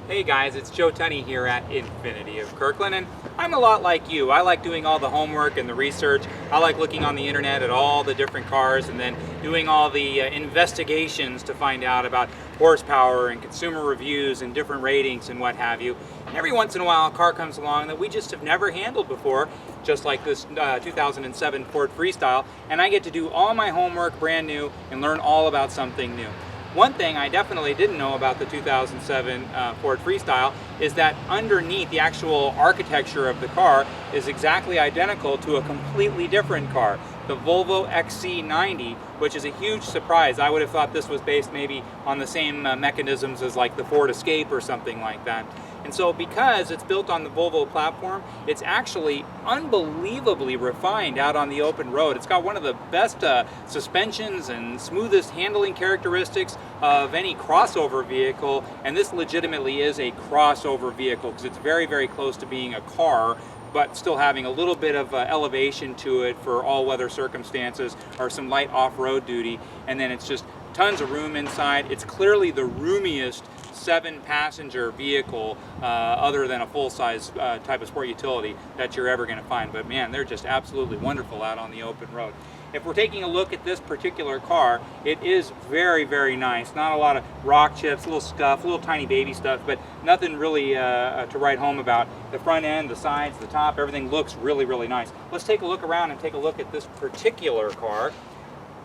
Hey guys, it's Joe Tunney here at Infinity of Kirkland, and I'm a lot like you. I like doing all the homework and the research. I like looking on the internet at all the different cars and then doing all the investigations to find out about horsepower and consumer reviews and different ratings and what have you. And every once in a while a car comes along that we just have never handled before, just like this 2007 Ford Freestyle, and I get to do all my homework brand new and learn all about something new. One thing I definitely didn't know about the 2007 Ford Freestyle is that underneath the actual architecture of the car is exactly identical to a completely different car, the Volvo XC90, which is a huge surprise. I would have thought this was based maybe on the same mechanisms as like the Ford Escape or something like that. And so because it's built on the Volvo platform, it's actually unbelievably refined out on the open road. It's got one of the best suspensions and smoothest handling characteristics of any crossover vehicle, and this legitimately is a crossover vehicle because it's very, very close to being a car, but still having a little bit of elevation to it for all weather circumstances or some light off-road duty. And then it's just tons of room inside. It's clearly the roomiest 7-passenger vehicle other than a full-size type of sport utility that you're ever going to find. But man, they're just absolutely wonderful out on the open road. If we're taking a look at this particular car, it is very, very nice. Not a lot of rock chips, a little scuff, little tiny baby stuff, but nothing really to write home about. The front end, the sides, the top, everything looks really, really nice. Let's take a look around and take a look at this particular car.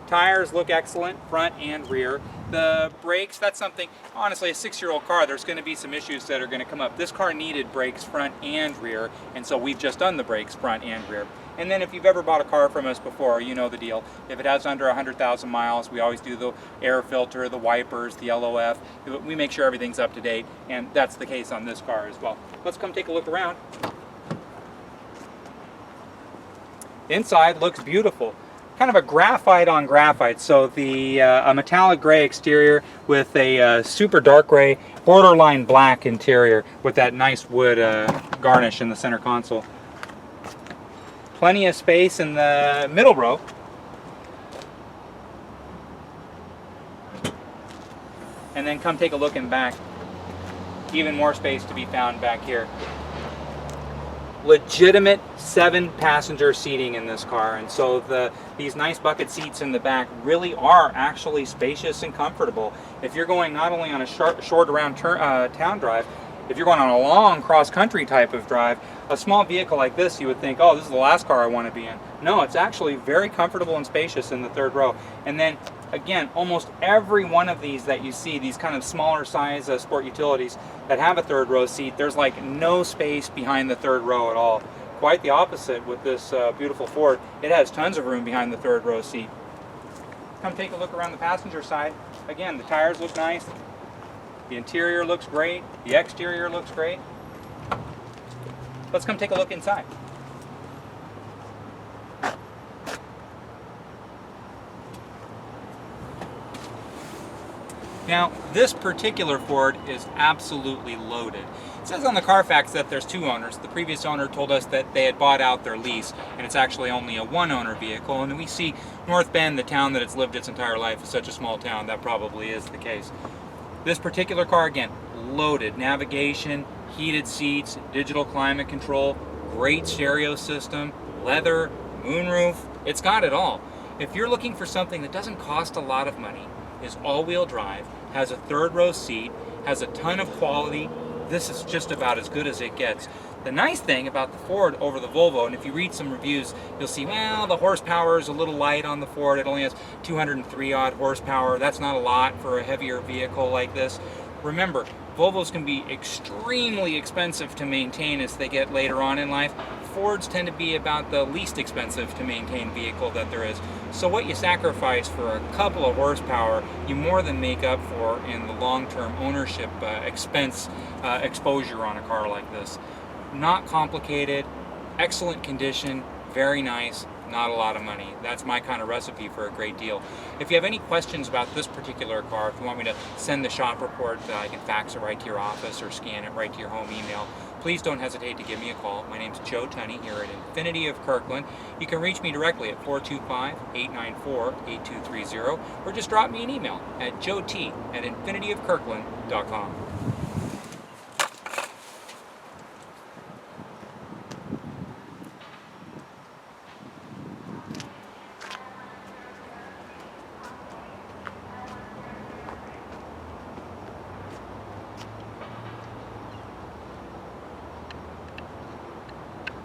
Tires look excellent, front and rear. The brakes, that's something, honestly, a 6-year-old car, there's going to be some issues that are going to come up. This car needed brakes front and rear, and so we've just done the brakes front and rear. And then if you've ever bought a car from us before, you know the deal. If it has under 100,000 miles, we always do the air filter, the wipers, the LOF. We make sure everything's up to date, and that's the case on this car as well. Let's come take a look around. Inside looks beautiful. Kind of a graphite on graphite, so the a metallic gray exterior with a super dark gray, borderline black interior with that nice wood garnish in the center console. Plenty of space in the middle row. And then come take a look in back. Even more space to be found back here. Legitimate 7-passenger seating in this car, and so these nice bucket seats in the back really are actually spacious and comfortable. If you're going not only on a short around town drive, if you're going on a long cross-country type of drive, a small vehicle like this, you would think, oh, this is the last car I want to be in. No, it's actually very comfortable and spacious in the third row. And then again, almost every one of these that you see, these kind of smaller size sport utilities that have a third row seat, there's like no space behind the third row at all. Quite the opposite with this beautiful Ford. It has tons of room behind the third row seat. Come take a look around the passenger side. Again, the tires look nice. The interior looks great. The exterior looks great. Let's come take a look inside. Now, this particular Ford is absolutely loaded. It says on the Carfax that there's 2 owners. The previous owner told us that they had bought out their lease, and it's actually only a 1-owner vehicle. And we see North Bend, the town that it's lived its entire life, is such a small town, that probably is the case. This particular car, again, loaded. Navigation, heated seats, digital climate control, great stereo system, leather, moonroof. It's got it all. If you're looking for something that doesn't cost a lot of money, is all-wheel drive, has a third row seat, has a ton of quality, this is just about as good as it gets. The nice thing about the Ford over the Volvo, and if you read some reviews, you'll see, well, the horsepower is a little light on the Ford. It only has 203 odd horsepower. That's not a lot for a heavier vehicle like this. Remember, Volvos can be extremely expensive to maintain as they get later on in life. Fords tend to be about the least expensive to maintain vehicle that there is. So what you sacrifice for a couple of horsepower, you more than make up for in the long-term ownership expense exposure on a car like this. Not complicated, excellent condition, very nice, not a lot of money. That's my kind of recipe for a great deal. If you have any questions about this particular car, if you want me to send the shop report, I can fax it right to your office or scan it right to your home email. Please don't hesitate to give me a call. My name's Joe Tunney here at Infinity of Kirkland. You can reach me directly at 425-894-8230 or just drop me an email at joet@infinityofkirkland.com.